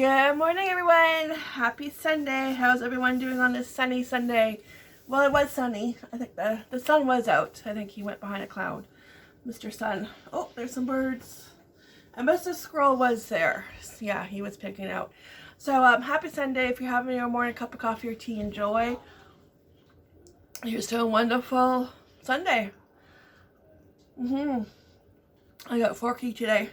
Good morning, everyone. Happy Sunday. How's everyone doing on this sunny Sunday? Well, it was sunny. I think the sun was out. I think he went behind a cloud. Mr. Sun. Oh, there's some birds. And Mr. Squirrel was there. Yeah, he was picking out. So, happy Sunday. If you're having your morning cup of coffee or tea, enjoy. Here's to a wonderful Sunday. I got forky today.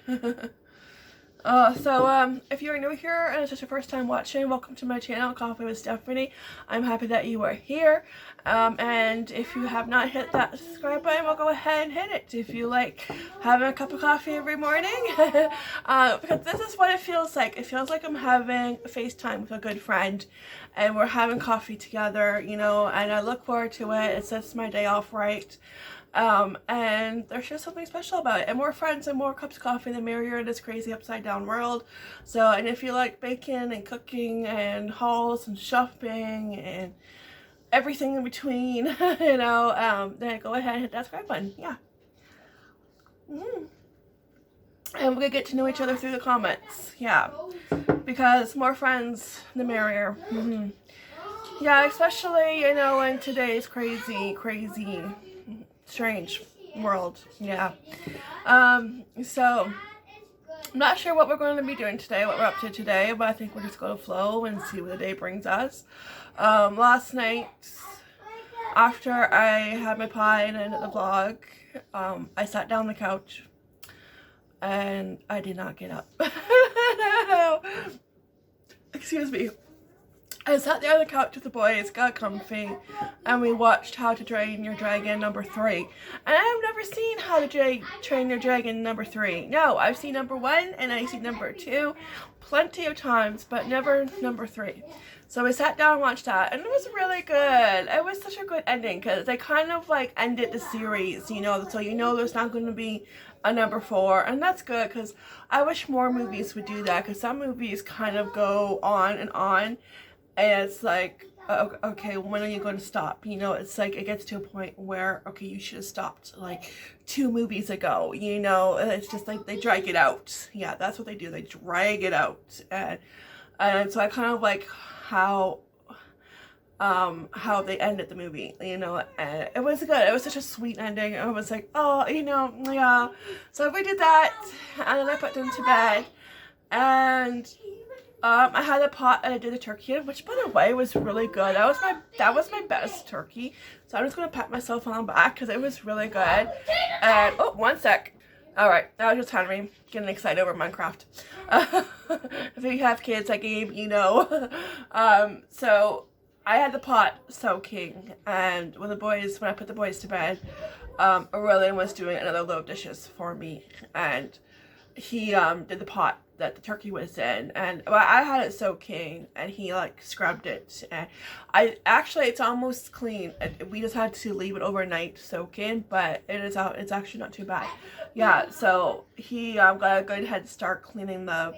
If you're new here and it's just your first time watching, welcome to my channel, Coffee with Stephanie. I'm happy that you are here. And if you have not hit that subscribe button, we'll go ahead and hit it if you like having a cup of coffee every morning. Because this is what it feels like. It feels like I'm having FaceTime with a good friend and we're having coffee together, you know, and I look forward to it. It sets my day off right. And there's just something special about it. And more friends and more cups of coffee, the merrier in this crazy upside down world. So, and if you like baking and cooking and hauls and shopping and everything in between, you know, then go ahead and hit that subscribe button. Yeah. And we're gonna get to know each other through the comments. Yeah. Because more friends, the merrier. Yeah, especially, you know, in today's crazy strange world. Yeah. So I'm not sure what we're going to be doing today, what we're up to today, but I think we're just going to flow and see what the day brings us. Last night, after I had my pie and ended the vlog, I sat down on the couch and I did not get up. Excuse me. I sat there on the couch with the boys, got comfy, and we watched How to Train Your Dragon number 3. And I've never seen How to Train Your Dragon number 3. No, I've seen number 1 and I've seen number 2 plenty of times, but never number 3. So we sat down and watched that, and it was really good. It was such a good ending because they kind of like ended the series, you know, so you know there's not going to be a number 4, and that's good because I wish more movies would do that, because some movies kind of go on and on. And it's like, okay, when are you going to stop? You know, it's like it gets to a point where, okay, you should have stopped like 2 movies ago. You know, it's just like they drag it out. Yeah, that's what they do. They drag it out. And so I kind of like how they ended the movie, you know, and it was good. It was such a sweet ending. I was like, oh, you know, yeah. So we did that, and then I put them to bed, and I had a pot and I did a turkey, which by the way was really good. That was my best turkey. So I'm just gonna pat myself on the back because it was really good. And oh, one sec. All right, that was just Henry getting excited over Minecraft. If you have kids like Gabe, you know. So I had the pot soaking, and when I put the boys to bed, Aurelian was doing another load of dishes for me, and he did the pot that the turkey was in, and well, I had it soaking and he like scrubbed it, and it's almost clean. We just had to leave it overnight soaking, but it's actually not too bad. Yeah, so he got a good head start cleaning the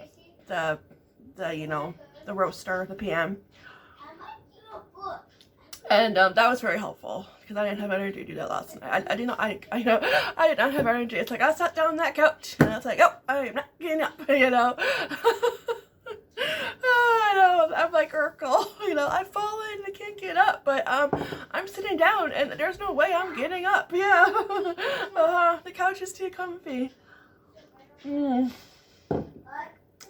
you know, the roaster, the PM, and that was very helpful because I didn't have energy to do that last night. I did not have energy. It's like I sat down on that couch and I was like, oh, I am not getting up, you know. I know, I'm like Urkel, you know, I've fallen, I can't get up, but I'm sitting down and there's no way I'm getting up. Yeah. The couch is too comfy.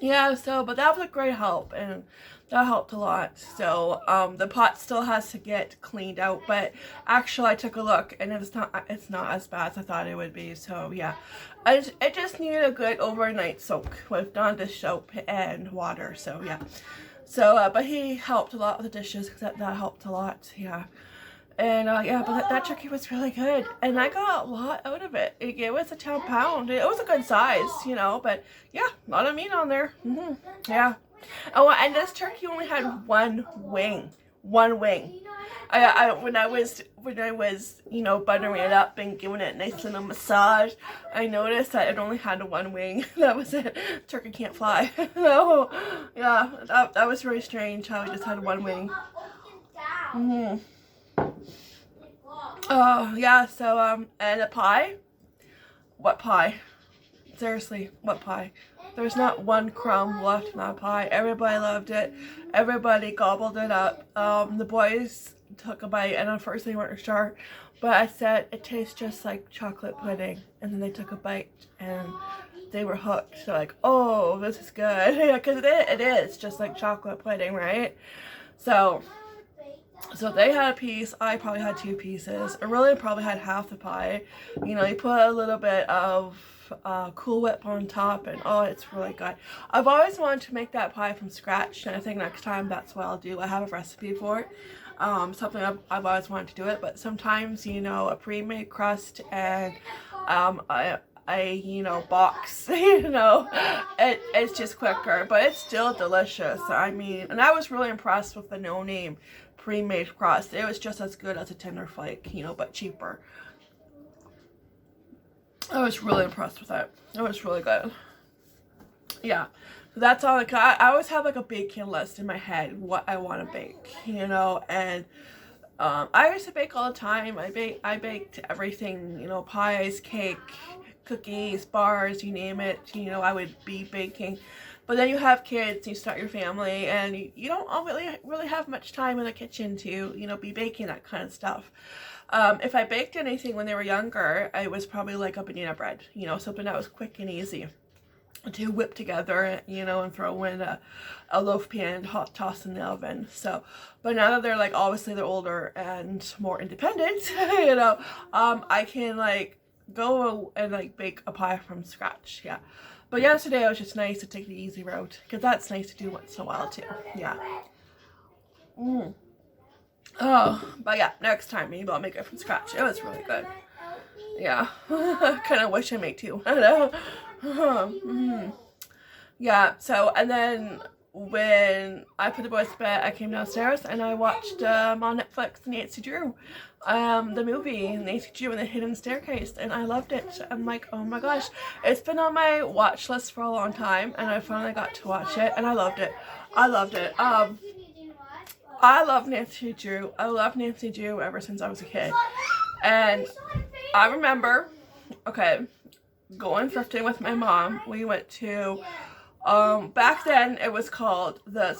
Yeah, so, but that was a great help, and that helped a lot. So, the pot still has to get cleaned out, but actually I took a look and it's not as bad as I thought it would be. So, yeah, it just needed a good overnight soak with non-dish soap and water. So, yeah. So, but he helped a lot with the dishes because that helped a lot. Yeah. And, yeah, but that turkey was really good. And I got a lot out of it. It was a 10 pound. It was a good size, you know, but yeah, a lot of meat on there. Yeah. Oh, and this turkey only had one wing. One wing. When I was, you know, buttering it up and giving it a nice little massage, I noticed that it only had one wing. That was it. Turkey can't fly. No. Yeah, that was very strange how it just had one wing. Oh, yeah, so, and a pie? What pie? Seriously, what pie? There's not one crumb left in that pie. Everybody loved it. Everybody gobbled it up. The boys took a bite, and at first they weren't sure, but I said it tastes just like chocolate pudding, and then they took a bite and they were hooked. They're like, oh, this is good. Yeah, because it is just like chocolate pudding, right? So they had a piece. I probably had 2 pieces. I really probably had half the pie. You know, you put a little bit of Cool Whip on top, and oh, it's really good. I've always wanted to make that pie from scratch, and I think next time that's what I'll do. I have a recipe for it. Something I've always wanted to do it, but sometimes, you know, a pre-made crust and you know, box, you know, it's just quicker, but it's still delicious. I mean, and I was really impressed with the No Name pre-made crust. It was just as good as a Tender Flake, you know, but cheaper. I was really impressed with it. It was really good. Yeah, so that's all. Like, I always have like a baking list in my head what I want to bake, you know, and I used to bake all the time. I baked everything, you know, pies, cake, cookies, bars, you name it, you know, I would be baking. But then you have kids, you start your family, and you don't all really have much time in the kitchen to, you know, be baking that kind of stuff. If I baked anything when they were younger, it was probably like a banana bread, you know, something that was quick and easy to whip together, you know, and throw in a loaf pan, hot toss in the oven. So, but now that they're like, obviously they're older and more independent, you know, I can like go and like bake a pie from scratch. Yeah, but yesterday it was just nice to take the easy route, because that's nice to do once in a while too. Yeah. Oh, but yeah, next time maybe I'll make it from scratch. It was really good. Yeah. Kind of wish I made 2. I don't know. Yeah, so, and then when I put the boys to bed, I came downstairs and I watched on Netflix Nancy Drew, the movie Nancy Drew and the Hidden Staircase, and I loved it. I'm like, oh my gosh, it's been on my watch list for a long time, and I finally got to watch it, and I loved it. I loved it. I love Nancy Drew. I love Nancy Drew ever since I was a kid, and I remember, okay, going thrifting with my mom. We went to back then it was called the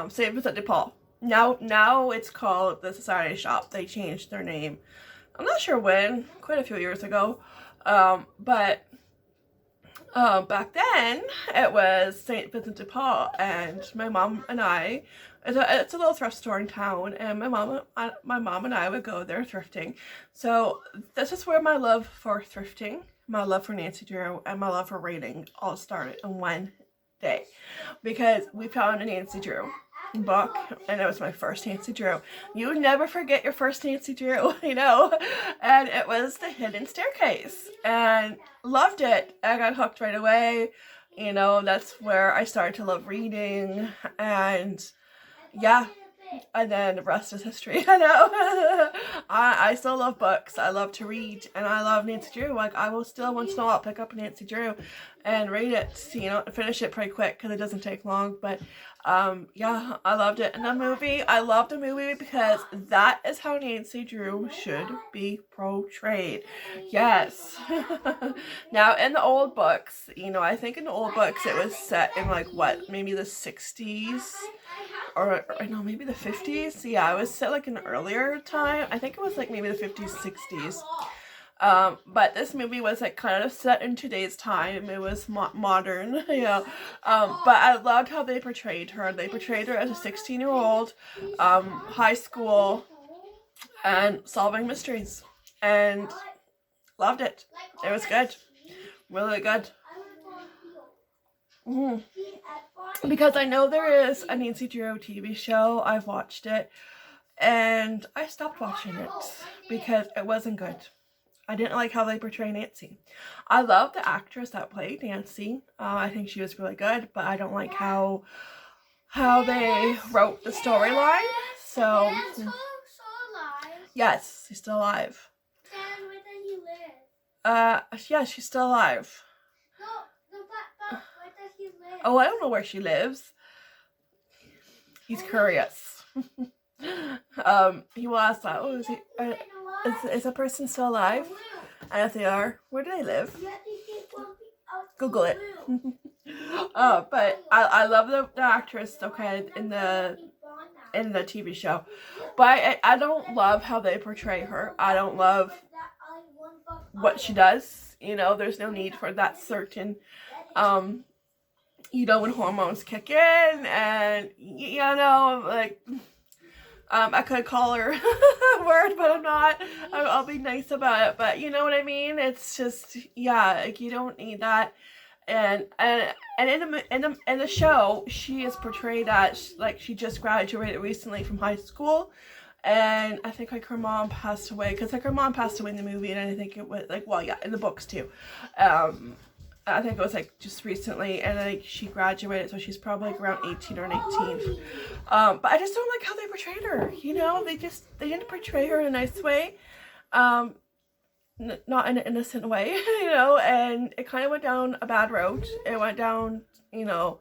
Saint Vincent de Paul. Now it's called the Society Shop. They changed their name. I'm not sure when, quite a few years ago. But back then it was Saint Vincent de Paul, and my mom and I, it's a little thrift store in town, and my mom and I would go there thrifting. So this is where my love for thrifting, my love for Nancy Drew, and my love for reading all started in one day, because we found a Nancy Drew book, and it was my first Nancy Drew. You never forget your first Nancy Drew, you know, and it was The Hidden Staircase, and loved it. I got hooked right away, you know. That's where I started to love reading, and yeah, and then the rest is history. I know. I still love books. I love to read, and I love Nancy Drew. Like, I will still once in a while pick up a Nancy Drew and read it, you know, finish it pretty quick because it doesn't take long. But yeah, I loved it. And the movie, I loved the movie because that is how Nancy Drew should be portrayed. Yes. Now, in the old books, you know, I think in the old books it was set in like what, maybe the 60s? Or no, maybe the 50s. Yeah, it was set like an earlier time. I think it was like maybe the 50s, 60s. But this movie was like kind of set in today's time. It was modern, you know. But I loved how they portrayed her. They portrayed her as a 16-year-old, high school, and solving mysteries. And loved it. It was good. Really good. Because I know there is a Nancy Drew TV show. I've watched it, and I stopped watching it because it wasn't good. I didn't like how they portray Nancy. I love the actress that played Nancy. I think she was really good, but I don't like how they wrote the storyline. So yes, she's still alive. Dad, where does he live? Yeah, she's still alive. But where does he live? Oh, I don't know where she lives. He's curious. He will ask that. Oh, is a person still alive? And if they are, where do they live? Google it. But I love the actress, okay, in the TV show. But I don't love how they portray her. I don't love what she does. You know, there's no need for that certain, you know, when hormones kick in and, you know, like, I could call her a word, but I'm not. I'll be nice about it. But you know what I mean? It's just, yeah, like you don't need that. And in the show, she is portrayed as like she just graduated recently from high school, and I think like her mom passed away because like her mom passed away in the movie, and I think it was like, well, yeah, in the books too. I think it was like just recently, and like she graduated, so she's probably like around 18 or 19. But I just don't like how they portrayed her. You know, they didn't portray her in a nice way. Not in an innocent way, you know, and it kind of went down a bad road. It went down, you know,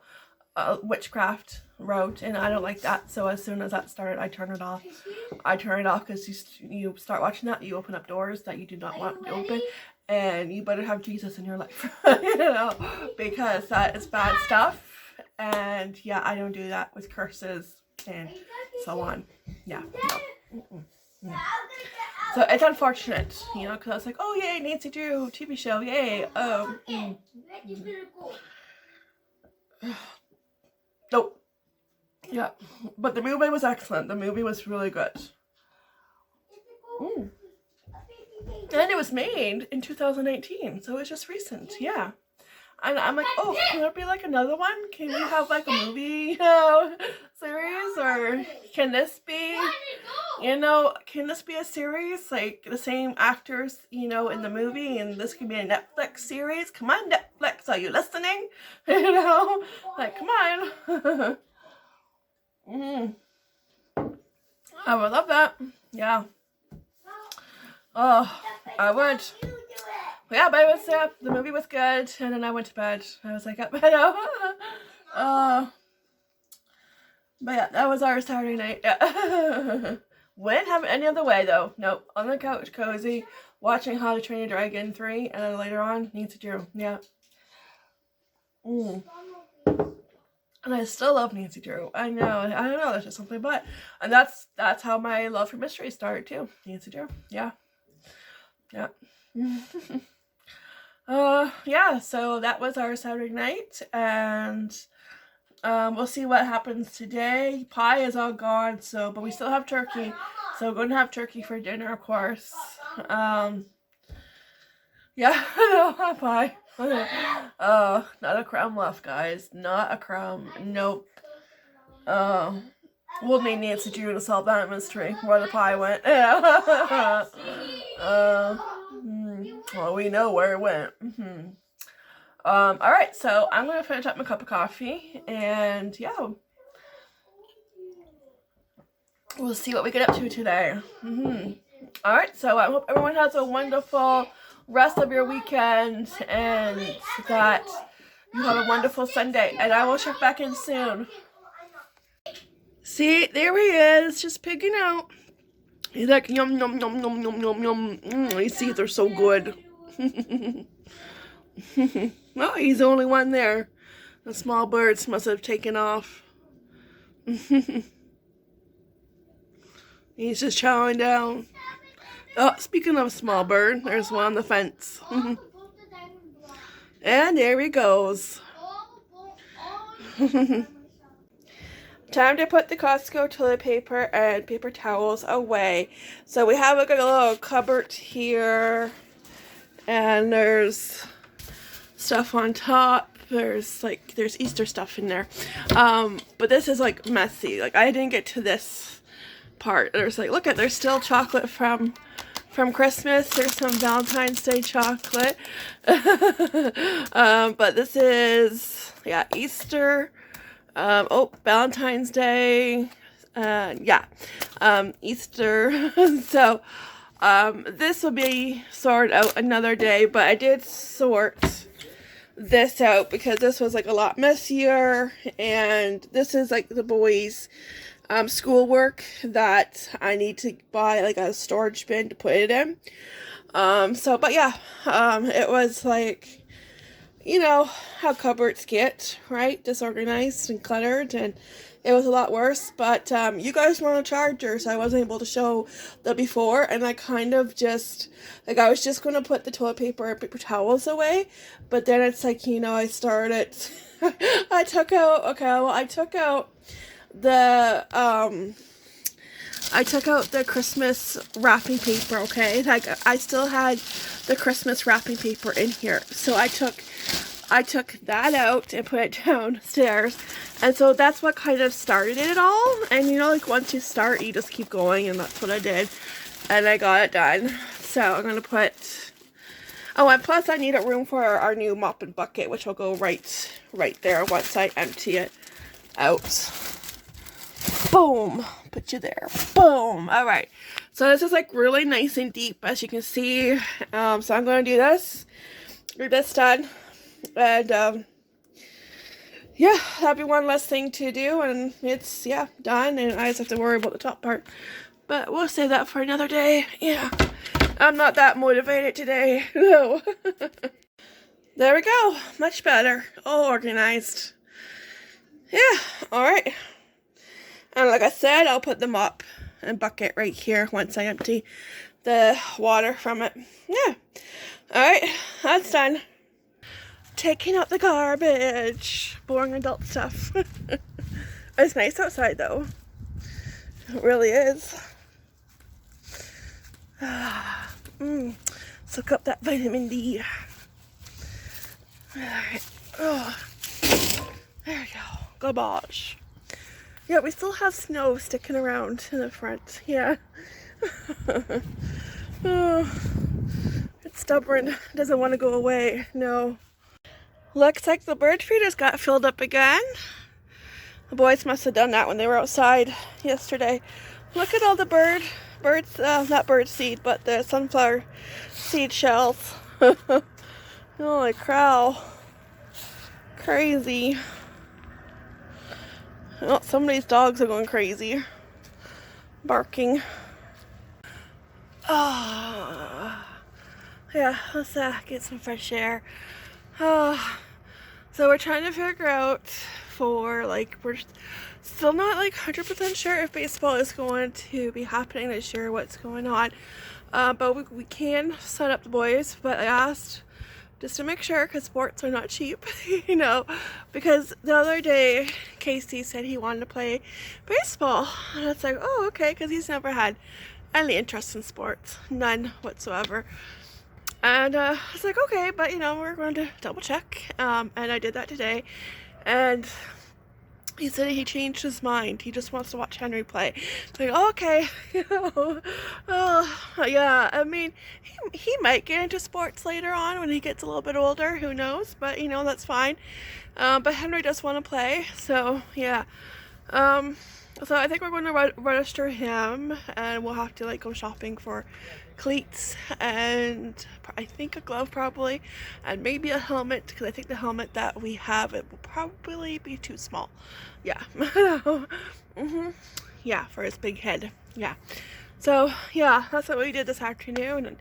a witchcraft road, and I don't like that. So as soon as that started, I turn it off. I turn it off because you start watching that, you open up doors that you do not want to open, and you better have Jesus in your life, you know, because that is bad stuff. And yeah, I don't do that with curses and so on. Yeah, no. So it's unfortunate, you know, because I was like, oh yay, Nancy Drew TV show, yay. Nope. Yeah, but the movie was excellent. The movie was really good. And it was made in 2018, so it's just recent. Yeah. And I'm like, oh, can there be like another one? Can we have like a movie, you know, series? Or can this be, you know, can this be a series? Like the same actors, you know, in the movie, and this could be a Netflix series? Come on, Netflix, are you listening? You know, like, come on. I would love that. Yeah. Oh, I would. Yeah, but it was, the movie was good, and then I went to bed. I was like, I know. But yeah, that was our Saturday night. Wouldn't have it any other way, though. Nope, on the couch, cozy, watching How to Train Your Dragon 3, and then later on, Nancy Drew. Yeah. And I still love Nancy Drew. I know. I don't know. There's just something about it. And that's how my love for mystery started, too. Nancy Drew. Yeah. Yeah. Yeah, so that was our Saturday night, and we'll see what happens today. Pie is all gone, so, but we still have turkey, so we're going to have turkey for dinner, of course. Yeah, no, pie. Not a crumb left, guys. Not a crumb. Nope. We'll need Nancy Drew to solve that mystery, where the pie went. Well, we know where it went. Alright, so I'm going to finish up my cup of coffee, and yeah, we'll see what we get up to today. Alright, so I hope everyone has a wonderful rest of your weekend, and that you have a wonderful Sunday, and I will check back in soon. See, there he is, just pigging out. He's like, yum, yum, yum, yum, yum, yum, yum. These seeds are so good. Oh, he's the only one there. The small birds must have taken off. He's just chowing down. Oh, speaking of small bird, there's one on the fence. And there he goes. Time to put the Costco toilet paper and paper towels away. So we have like a little cupboard here, and there's stuff on top. There's Easter stuff in there. But this is like messy. Like I didn't get to this part. There's like, look at, there's still chocolate from Christmas. There's some Valentine's Day chocolate. But this is, yeah, Easter. Valentine's Day, Easter. So, this will be sorted out another day, but I did sort this out because this was like a lot messier, and this is like the boys' schoolwork that I need to buy like a storage bin to put it in. But yeah, it was like, you know how cupboards get, right? Disorganized and cluttered, and it was a lot worse. But you guys want a charger, so I wasn't able to show the before, and I kind of just, like, I was just going to put the toilet paper and paper towels away, but then it's like, you know, I started, I took out, okay, well, I took out the Christmas wrapping paper, okay? Like, I still had the Christmas wrapping paper in here. So I took that out and put it downstairs. And so that's what kind of started it all. And you know, like, once you start, you just keep going, and that's what I did. And I got it done. So I'm going to put... Oh, and plus I need a room for our new mop and bucket, which will go right there once I empty it out. Boom, put you there. Boom. All right, so this is like really nice and deep, as you can see. So I'm going to do this, get this done, and yeah, that'll be one less thing to do, and it's, yeah, done, and I just have to worry about the top part, but we'll save that for another day. Yeah, I'm not that motivated today. No. There we go, much better, all organized. Yeah, all right. And like I said, I'll put the mop and bucket right here once I empty the water from it. Yeah. Alright, that's done. Taking out the garbage. Boring adult stuff. It's nice outside though. It really is. Soak up that vitamin D. Alright. Oh. There we go. Garbage. Yeah, we still have snow sticking around in the front. Yeah. Oh, it's stubborn. Doesn't want to go away. No. Looks like the bird feeders got filled up again. The boys must have done that when they were outside yesterday. Look at all the not bird seed, but the sunflower seed shells. Holy cow. Crazy. Oh, some of these dogs are going crazy. Barking. Oh, yeah, let's get some fresh air. So we're trying to figure out we're still not like 100% sure if baseball is going to be happening this year, what's going on. But we can sign up the boys, but I asked just to make sure, because sports are not cheap, you know, because the other day Casey said he wanted to play baseball, and it's like, oh, okay, because he's never had any interest in sports, none whatsoever. And I was like, okay, but you know, we're going to double check, and I did that today, and he said he changed his mind. He just wants to watch Henry play. Like, oh, okay, you know, yeah. I mean, he might get into sports later on when he gets a little bit older. Who knows? But you know, that's fine. But Henry does want to play, so yeah. So I think we're going to register him, and we'll have to like go shopping for cleats and I think a glove probably, and maybe a helmet, because I think the helmet that we have, it will probably be too small. Yeah. Yeah, for his big head. Yeah. So yeah, that's what we did this afternoon, and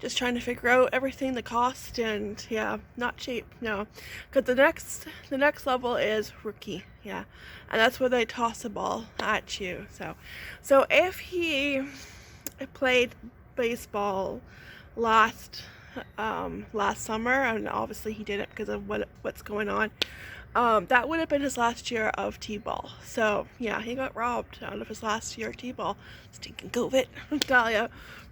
just trying to figure out everything, the cost, and yeah, not cheap, no, because the next level is rookie. Yeah, and that's where they toss a ball at you. So if he played baseball last summer, and obviously he didn't because of what's going on, that would have been his last year of t-ball. So yeah, he got robbed out of his last year of t-ball. Stinking COVID, I tell ya.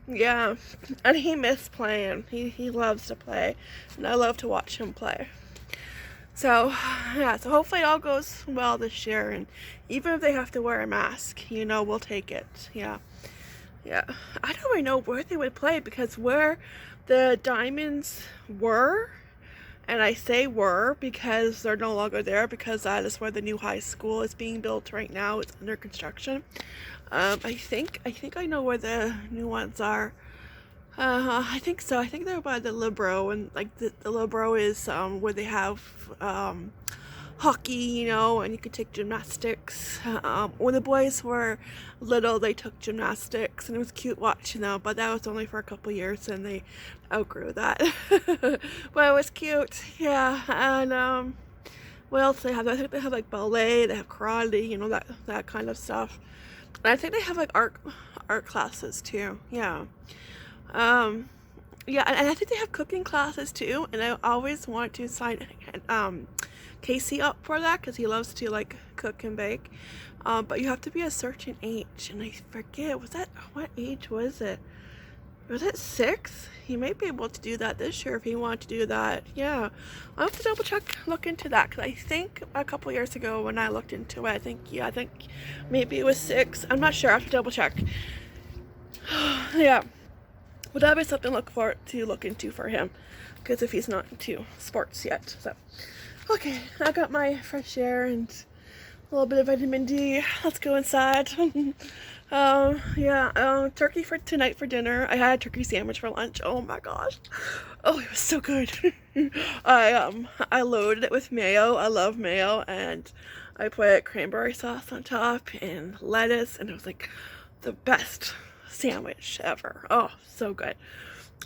Yeah, and he missed playing. He loves to play, and I love to watch him play. So yeah, so hopefully it all goes well this year, and even if they have to wear a mask, you know, we'll take it. Yeah. I don't really know where they would play, because where the Diamonds were, and I say were because they're no longer there, because that is where the new high school is being built right now. It's under construction. I think I know where the new ones are. I think so. I think they're by the Libro, and like the Libro is where they have hockey, you know, and you could take gymnastics. When the boys were little, they took gymnastics, and it was cute watching them, but that was only for a couple years, and they outgrew that. But it was cute, yeah. And what else they have? I think they have like ballet, they have karate, you know, that kind of stuff. And I think they have like art classes too, yeah. Yeah, and I think they have cooking classes too, and I always want to sign Casey up for that because he loves to like cook and bake. But you have to be a certain age, and I forget, what age was it? Was it 6? He might be able to do that this year if he wanted to do that. Yeah, I'll have to double check, look into that, because I think a couple years ago when I looked into it, I think maybe it was 6. I'm not sure. I have to double check. Yeah. But that'd be something to look into for him, because if he's not into sports yet. So, okay, I got my fresh air and a little bit of vitamin D. Let's go inside. Yeah, turkey for tonight for dinner. I had a turkey sandwich for lunch. Oh my gosh. Oh, it was so good. I loaded it with mayo. I love mayo, and I put cranberry sauce on top and lettuce, and it was like the best sandwich ever. Oh, so good.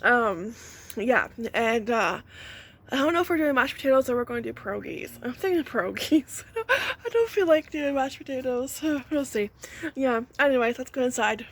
Yeah, and I don't know if we're doing mashed potatoes or we're going to do pierogies. I'm thinking pierogies. I don't feel like doing mashed potatoes. We'll see. Yeah, anyways, let's go inside.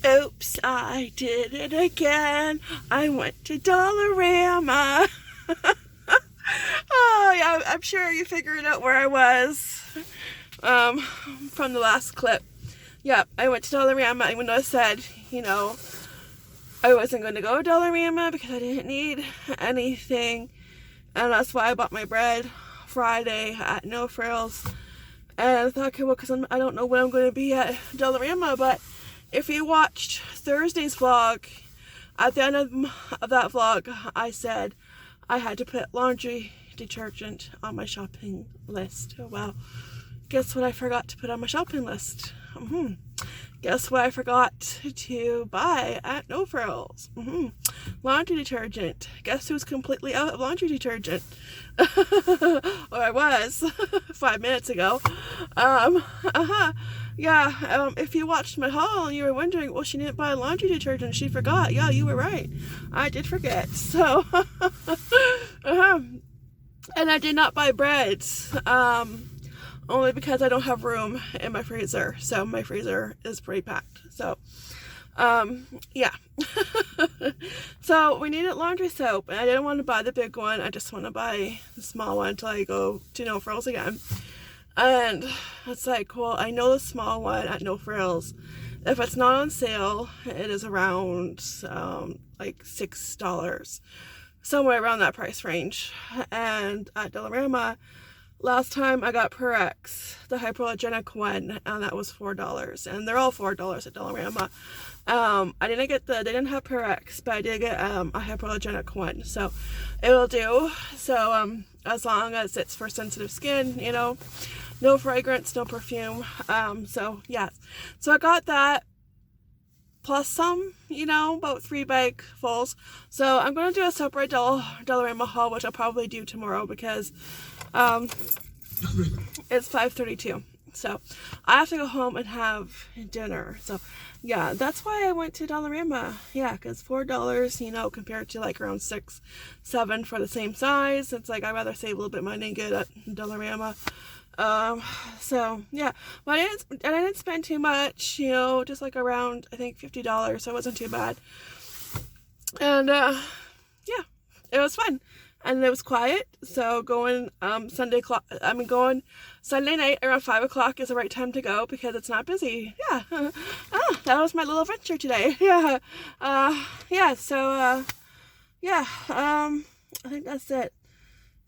Oops, I did it again. I went to Dollarama. Oh, yeah, I'm sure you figured out where I was from the last clip. Yeah, I went to Dollarama, even though I said, you know, I wasn't going to go to Dollarama because I didn't need anything. And that's why I bought my bread Friday at No Frills. And I thought, okay, well, because I don't know when I'm going to be at Dollarama, but if you watched Thursday's vlog, at the end of that vlog, I said I had to put laundry detergent on my shopping list. Well, guess what I forgot to put on my shopping list? Guess what I forgot to buy at No Frills? Laundry detergent. Guess who's completely out of laundry detergent? Or I was 5 minutes ago. Yeah, if you watched my haul and you were wondering, well, she didn't buy laundry detergent, she forgot. Yeah, you were right. I did forget. So, and I did not buy bread, only because I don't have room in my freezer. So my freezer is pretty packed. So, Yeah. So we needed laundry soap, and I didn't want to buy the big one. I just want to buy the small one until I go to No Frills again. And it's like, well, I know the small one at No Frills, if it's not on sale, it is around like $6, somewhere around that price range. And at Dollarama, last time I got Purex, the hypoallergenic one, and that was $4. And they're all $4 at Dollarama. I didn't get they didn't have Purex, but I did get a hypoallergenic one, so it'll do. So as long as it's for sensitive skin, you know, no fragrance, no perfume. So yeah, so I got that plus some, you know, about 3 bagfuls. So I'm gonna do a separate Dollarama haul, which I'll probably do tomorrow because it's 5:32. So I have to go home and have dinner. So yeah, that's why I went to Dollarama. Yeah, because $4, you know, compared to like around $6, $7 for the same size. It's like I'd rather save a little bit of money and get at Dollarama. So yeah, but I didn't spend too much, you know, just like around, I think $50, so it wasn't too bad. And yeah, it was fun. And it was quiet, so going going Sunday night around 5 o'clock is the right time to go because it's not busy. Yeah. That was my little adventure today. Yeah. Yeah, so yeah, I think that's it.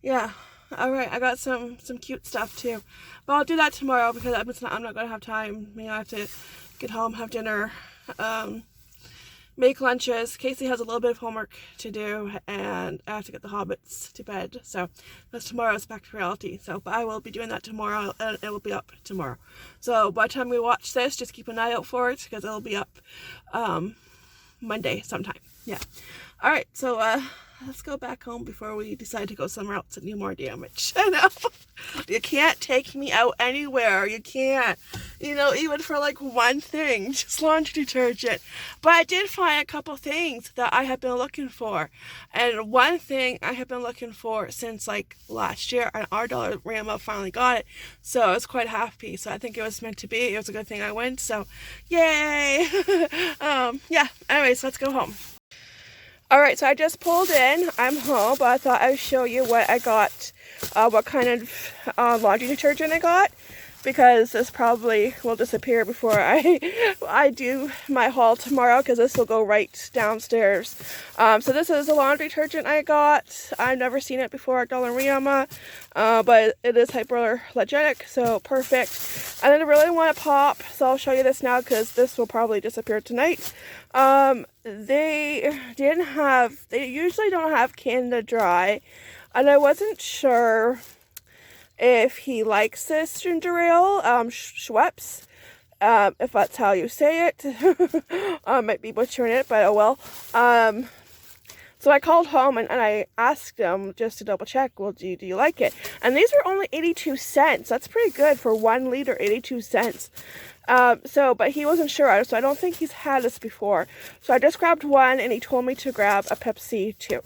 Yeah. All right, I got some cute stuff too, but I'll do that tomorrow because I'm not gonna have time. You know, I have to get home, have dinner, make lunches. Casey has a little bit of homework to do, and I have to get the hobbits to bed. So that's tomorrow's back to reality. So, but I will be doing that tomorrow, and it will be up tomorrow. So by the time we watch this, just keep an eye out for it because it'll be up Monday sometime. Yeah. All right. So let's go back home before we decide to go somewhere else and do more damage. I know. You can't take me out anywhere. You can't. You know, even for like one thing, just laundry detergent. But I did find a couple things that I have been looking for. And one thing I have been looking for since like last year, and our Dollarama finally got it. So I was quite happy. So I think it was meant to be. It was a good thing I went. So yay. Yeah. Anyways, let's go home. Alright, so I just pulled in. I'm home, but I thought I'd show you what I got, what kind of laundry detergent I got, because this probably will disappear before I do my haul tomorrow, because this will go right downstairs. So this is a laundry detergent I got. I've never seen it before at Dollarama, but it is hypoallergenic, so perfect. I didn't really want to pop, so I'll show you this now, because this will probably disappear tonight. They usually don't have Canada Dry, and I wasn't sure if he likes this ginger ale, Schweppes, if that's how you say it. I might be butchering it, but oh well. So I called home and I asked him just to double check, well, do you like it? And these are only 82 cents. That's pretty good for 1 liter, 82 cents. But he wasn't sure, so I don't think he's had this before. So I just grabbed one, and he told me to grab a Pepsi too.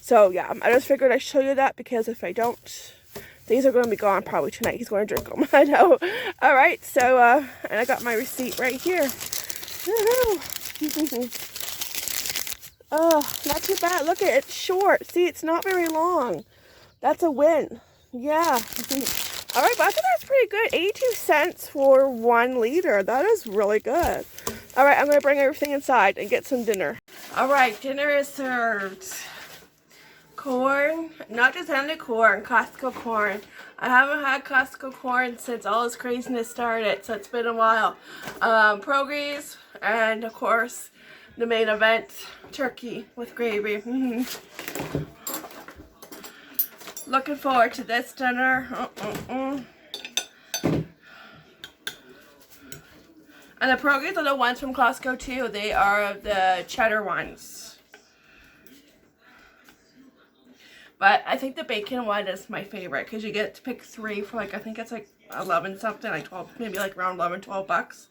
So yeah, I just figured I'd show you that, because if I don't, these are going to be gone probably tonight. He's going to drink them. I know. All right, so and I got my receipt right here. Oh, not too bad. Look at it, it's short. See, it's not very long. That's a win. Yeah. All right, but I think that's pretty good. 82 cents for 1 liter. That is really good. All right, I'm going to bring everything inside and get some dinner. All right, dinner is served. Corn, not just any corn, Costco corn. I haven't had Costco corn since all this craziness started, so it's been a while. Pierogies, and of course, the main event, turkey with gravy. Looking forward to this dinner. And the pierogies are the ones from Costco too. They are the cheddar ones. But I think the bacon one is my favorite, because you get to pick 3 for like, I think it's like 11 something, like 12, maybe like around 11, 12 bucks.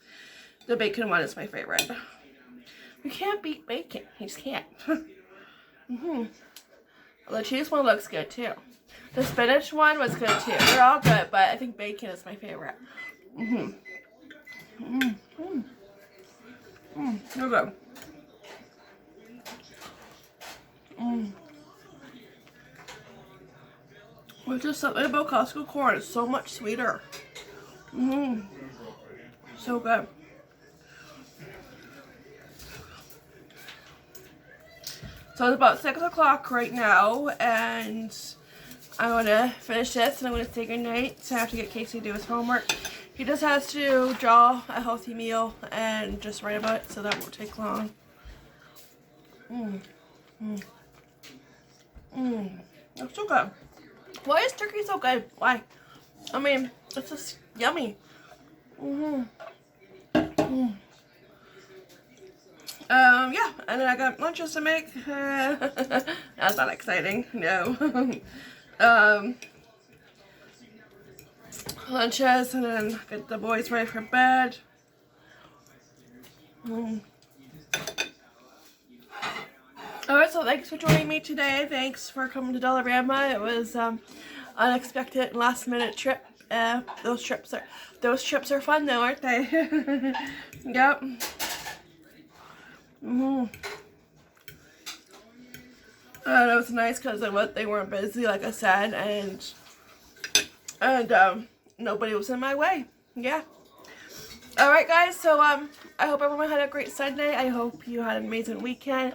The bacon one is my favorite. You can't beat bacon. You just can't. The cheese one looks good too. The spinach one was good too. They're all good, but I think bacon is my favorite. So good. It's just something about Costco corn. It's so much sweeter. So good. So it's about 6 o'clock right now, and I'm going to finish this and I'm going to say goodnight. So I have to get Casey to do his homework. He just has to draw a healthy meal and just write about it, so that won't take long. It's so good. Why is turkey so good? Why? I mean, it's just yummy. Yeah, and then I got lunches to make. That's not exciting, no. Lunches, and then get the boys ready for bed. Alright, so thanks for joining me today. Thanks for coming to Dollarama. It was unexpected, last minute trip. Those trips are fun though, aren't they? Yep. It was nice because they weren't busy, like I said, and nobody was in my way. Yeah. Alright guys, so I hope everyone had a great Sunday. I hope you had an amazing weekend.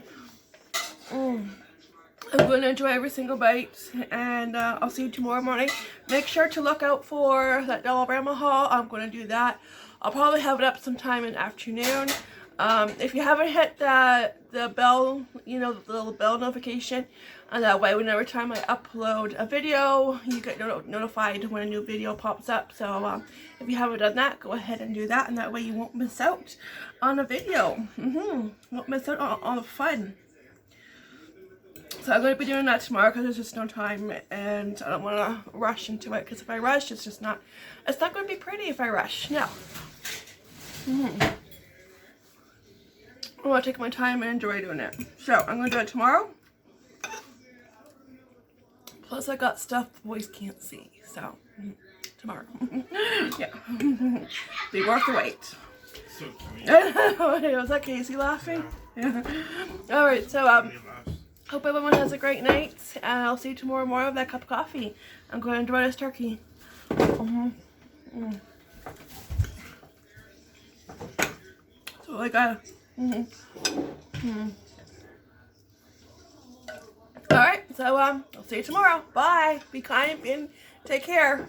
I'm going to enjoy every single bite, and I'll see you tomorrow morning. Make sure to look out for that Dollarama haul. I'm going to do that. I'll probably have it up sometime in the afternoon. If you haven't hit the bell, you know, the little bell notification, and that way whenever time I upload a video, you get notified when a new video pops up. So if you haven't done that, go ahead and do that, and that way you won't miss out on a video. Won't miss out on the fun. So I'm going to be doing that tomorrow because there's just no time, and I don't want to rush into it, because if I rush, it's not going to be pretty if I rush. No. I want to take my time and enjoy doing it. So I'm going to do it tomorrow. Plus I got stuff the boys can't see. So tomorrow. Yeah. Be worth the wait. So cute. Was that Casey laughing? Yeah. Alright, so hope everyone has a great night, and I'll see you tomorrow morning with that cup of coffee. I'm going to enjoy this turkey. So I got Alright, so I'll see you tomorrow. Bye. Be kind and take care.